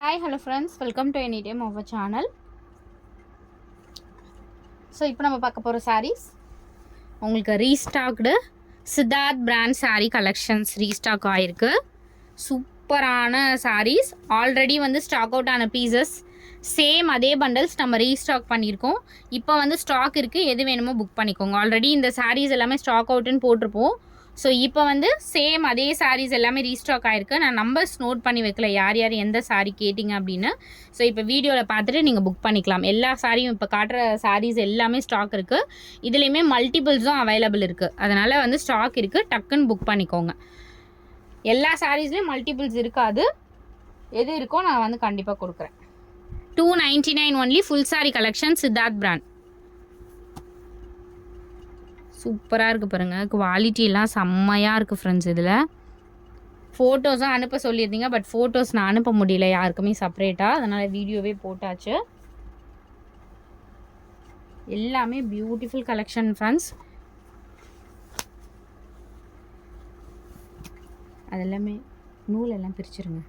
Hi, hello friends, welcome to Anytime of our channel. So இப்போ நம்ம பார்க்க போகிற சாரீஸ் உங்களுக்கு restocked Siddharth brand saree collections restock ஆகிருக்கு. சூப்பரான சாரீஸ், ஆல்ரெடி வந்து ஸ்டாக் அவுட் ஆன பீசஸ், சேம் அதே பண்டல்ஸ் நம்ம ரீஸ்டாக் பண்ணியிருக்கோம். இப்போ வந்து ஸ்டாக் இருக்குது, எது வேணுமோ புக் பண்ணிக்கோங்க. ஆல்ரெடி இந்த சாரீஸ் எல்லாமே ஸ்டாக் அவுட்டுன்னு போட்டிருப்போம். ஸோ இப்போ வந்து சேம் அதே சாரீஸ் எல்லாமே ரீஸ்டாக் ஆகிருக்கு. நான் நம்பர்ஸ் நோட் பண்ணி வைக்கல யார் யார் எந்த சாரீ கேட்டிங்க அப்படின்னு. ஸோ இப்போ வீடியோவில் பார்த்துட்டு நீங்கள் புக் பண்ணிக்கலாம். எல்லா சாரியும் இப்போ காட்டுற சாரீஸ் எல்லாமே ஸ்டாக் இருக்குது. இதுலேயுமே மல்டிபிள்ஸும் அவைலபிள் இருக்குது. அதனால் வந்து ஸ்டாக் இருக்குது, டக்குன்னு புக் பண்ணிக்கோங்க. எல்லா சாரீஸ்லேயும் மல்டிபிள்ஸ் இருக்காது, எது இருக்கோ நான் வந்து கண்டிப்பாக கொடுக்குறேன். 299 only, full sari collection, Siddharth brand. சூப்பராக இருக்குது பாருங்கள், குவாலிட்டிலாம் செம்மையாக இருக்குது ஃப்ரெண்ட்ஸ். இதில் ஃபோட்டோஸும் அனுப்ப சொல்லியிருந்தீங்க, பட் ஃபோட்டோஸ் நான் அனுப்ப முடியல யாருக்குமே செப்பரேட்டாக, அதனால் வீடியோவே போட்டாச்சு. எல்லாமே பியூட்டிஃபுல் கலெக்ஷன் ஃப்ரெண்ட்ஸ். அதெல்லாமே நூலெல்லாம் பிரிச்சுருங்க.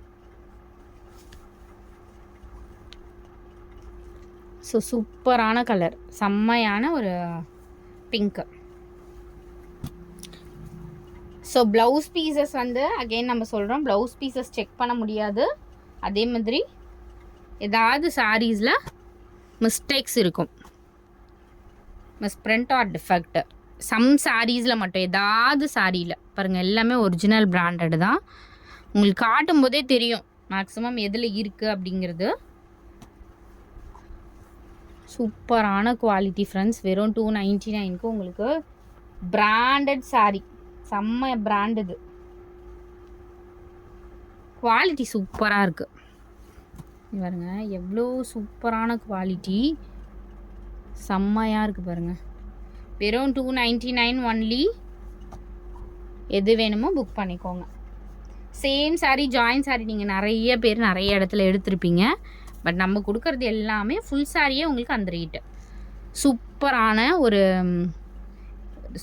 ஸோ சூப்பரான கலர், செம்மையான ஒரு பிங்க்கு. ஸோ ப்ளவுஸ் பீசஸ் வந்து அகெயின் நம்ம சொல்கிறோம், ப்ளவுஸ் பீசஸ் செக் பண்ண முடியாது. அதே மாதிரி ஏதாவது சாரீஸில் மிஸ்டேக்ஸ் இருக்கும், மிஸ்பிரிண்ட் ஆர் டிஃபெக்ட். சம் சாரீஸில் மட்டும், ஏதாவது சாரியில் பாருங்கள், எல்லாமே ஒரிஜினல் பிராண்டட் தான். உங்களுக்கு காட்டும் போதே தெரியும் மேக்ஸிமம் எதில் இருக்குது அப்படிங்கிறது. சூப்பரான குவாலிட்டி ஃப்ரெண்ட்ஸ். வெறும் 299க்கு உங்களுக்கு பிராண்டட் சாரீ, செம்ம பிராண்ட். இது குவாலிட்டி சூப்பராக இருக்குது பாருங்க, எவ்வளோ சூப்பரான குவாலிட்டி, செம்மையாக இருக்குது பாருங்கள். வெறும் 299 ஒன்லி. எது வேணுமோ புக் பண்ணிக்கோங்க. சேம் சாரீ, ஜாயின் சாரீ நீங்கள் நிறைய பேர் நிறைய இடத்துல எடுத்திருப்பீங்க, பட் நம்ம கொடுக்குறது எல்லாமே ஃபுல் சாரியே உங்களுக்கு அந்த ரேட்டு. சூப்பரான ஒரு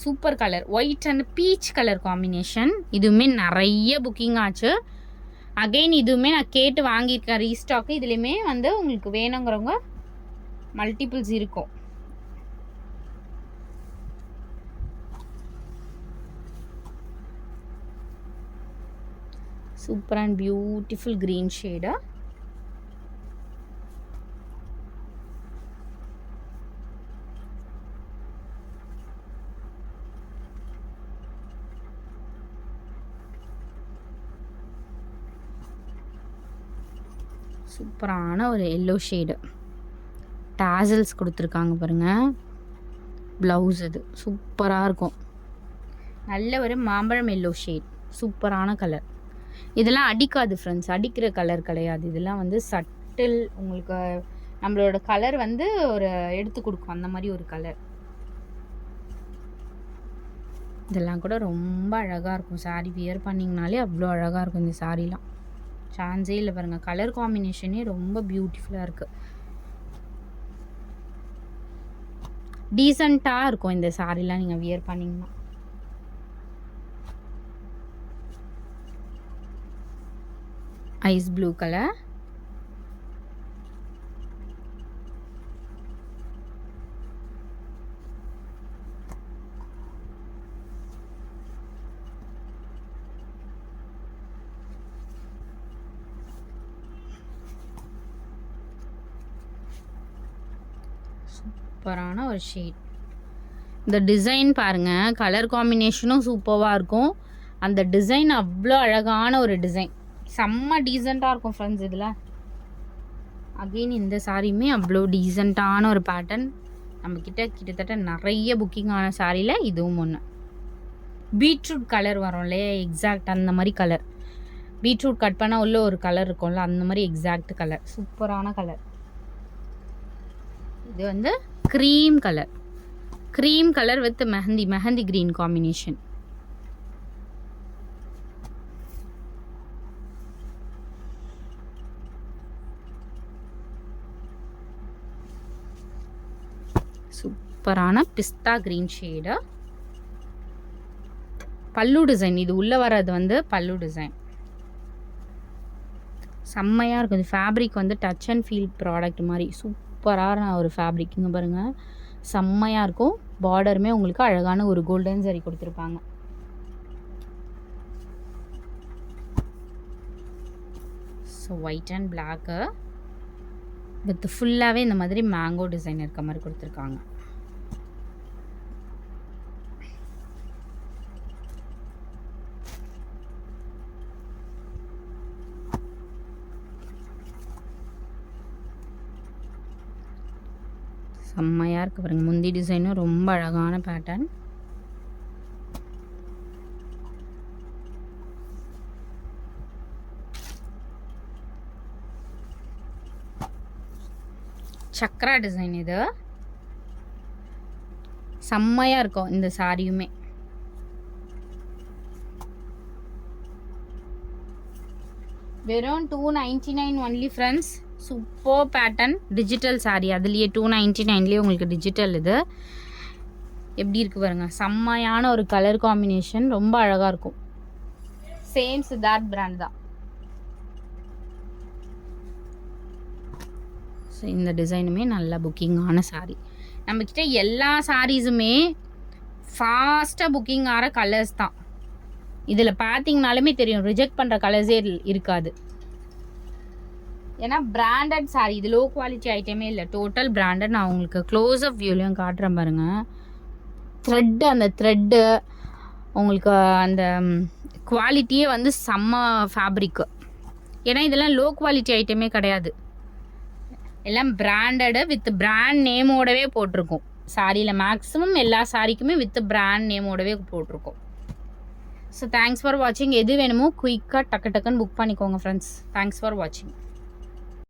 super colour, white and peach colour combination. இதுவுமே நிறைய புக்கிங் ஆச்சு. அகெயின் இதுவுமே நான் கேட்டு வாங்கியிருக்கேன் ரீஸ்டாக்கு. இதுலேயுமே வந்து உங்களுக்கு வேணுங்கிறவங்க மல்டிபிள்ஸ் இருக்கும். Super and beautiful green shade. சூப்பரான ஒரு எல்லோ ஷேடு, டாசல்ஸ் கொடுத்துருக்காங்க பாருங்கள். ப்ளவுஸ் இது சூப்பராக இருக்கும், நல்ல ஒரு மாம்பழம் எல்லோ ஷேட், சூப்பரான கலர். இதெல்லாம் அடிக்காது ஃப்ரெண்ட்ஸ், அடிக்கிற கலர் கிடையாது. இதெல்லாம் வந்து சட்டில், உங்களுக்கு நம்மளோட கலர் வந்து ஒரு எடுத்து கொடுக்கும், அந்த மாதிரி ஒரு கலர். இதெல்லாம் கூட ரொம்ப அழகாக இருக்கும், சாரீ வியர் பண்ணிங்கனாலே அவ்வளோ அழகாக இருக்கும் இந்த சாரீலாம். சான்ஸே இல்லை பாருங்கள், கலர் காம்பினேஷனே ரொம்ப பியூட்டிஃபுல்லாக இருக்குது. டீசெண்டாக இருக்கும் இந்த சாரீலாம் நீங்கள் வியர் பண்ணிங்கன்னா. ஐஸ் ப்ளூ கலர், சூப்பரான ஒரு ஷேட். இந்த டிசைன் பாருங்கள், கலர் காம்பினேஷனும் சூப்பராக இருக்கும். அந்த டிசைன் அவ்வளோ அழகான ஒரு டிசைன், செம்ம டீசெண்டாக இருக்கும் ஃப்ரெண்ட்ஸ். இதில் அகெயின் இந்த சாரியுமே அவ்வளோ டீசெண்டான ஒரு பேட்டர்ன். நம்மக்கிட்ட கிட்டத்தட்ட நிறைய புக்கிங் ஆன சாரியில் இதுவும் ஒன்று. பீட்ரூட் கலர் வரும் இல்லையா, எக்ஸாக்ட் அந்த மாதிரி கலர். பீட்ரூட் கட் பண்ணால் உள்ள ஒரு கலர் இருக்கும்ல, அந்த மாதிரி எக்ஸாக்ட் கலர், சூப்பரான கலர். இது வந்து cream colour, cream colour with mehndi green combination. சூப்பரான பிஸ்தா க்ரீன் ஷேடு. பல்லு டிசைன், இது உள்ளே வர்றது வந்து பல்லு டிசைன். செம்மையாக இருக்கும். இது ஃபேப்ரிக் வந்து டச் அண்ட் ஃபீல் ப்ராடக்ட் மாதிரி சூப்பரான ஒரு ஃபேப்ரிக். இங்கே பாருங்கள், செம்மையாக இருக்கும். பார்டருமே உங்களுக்கு அழகான ஒரு கோல்டன் சரி கொடுத்துருப்பாங்க. So white and block with ஃபுல்லாகவே இந்த மாதிரி மேங்கோ டிசைன் இருக்க மாதிரி கொடுத்துருக்காங்க. செம்மையாக இருக்குது பாருங்கள். முந்தி டிசைனும் ரொம்ப அழகான பேட்டர்ன். சக்ரா டிசைன் இது செம்மையாக இருக்கும். இந்த சாரியுமே வெறும் 299 only friends. Super pattern digital sari, அதுலேயே 299லேயே உங்களுக்கு டிஜிட்டல். இது எப்படி இருக்குது பாருங்கள், செம்மையான ஒரு கலர் காம்பினேஷன், ரொம்ப அழகாக இருக்கும். சேம் சித்தார்த் பிராண்ட் தான். ஸோ இந்த டிசைனுமே நல்ல புக்கிங்கான சாரீ. நம்மக்கிட்ட எல்லா சாரீஸுமே ஃபாஸ்ட்டாக புக்கிங் ஆகிற கலர்ஸ் தான். இதில் பார்த்தீங்கனாலுமே தெரியும், ரிஜெக்ட் பண்ணுற கலர்ஸே இருக்காது. ஏன்னா பிராண்டட் சாரீ, இது லோ குவாலிட்டி ஐட்டமே இல்லை, டோட்டல் பிராண்டட். நான் உங்களுக்கு க்ளோஸ் அப் வியூலையும் காட்டுறேன் பாருங்கள். த்ரெட்டு, அந்த த்ரெட்டு உங்களுக்கு அந்த குவாலிட்டியே வந்து செம்ம ஃபேப்ரிக்கு. ஏன்னா இதெல்லாம் லோ குவாலிட்டி ஐட்டமே கிடையாது, எல்லாம் பிராண்டடு வித் பிராண்ட் நேமோடவே போட்டிருக்கோம். சாரியில் மேக்ஸிமம் எல்லா சாரிக்குமே வித் பிராண்ட் நேமோடவே போட்டிருக்கோம். ஸோ தேங்க்ஸ் ஃபார் வாட்சிங். எது வேணுமோ குயிக்காக டக்கு டக்குன்னு புக் பண்ணிக்கோங்க ஃப்ரெண்ட்ஸ். தேங்க்ஸ் ஃபார் வாட்சிங்.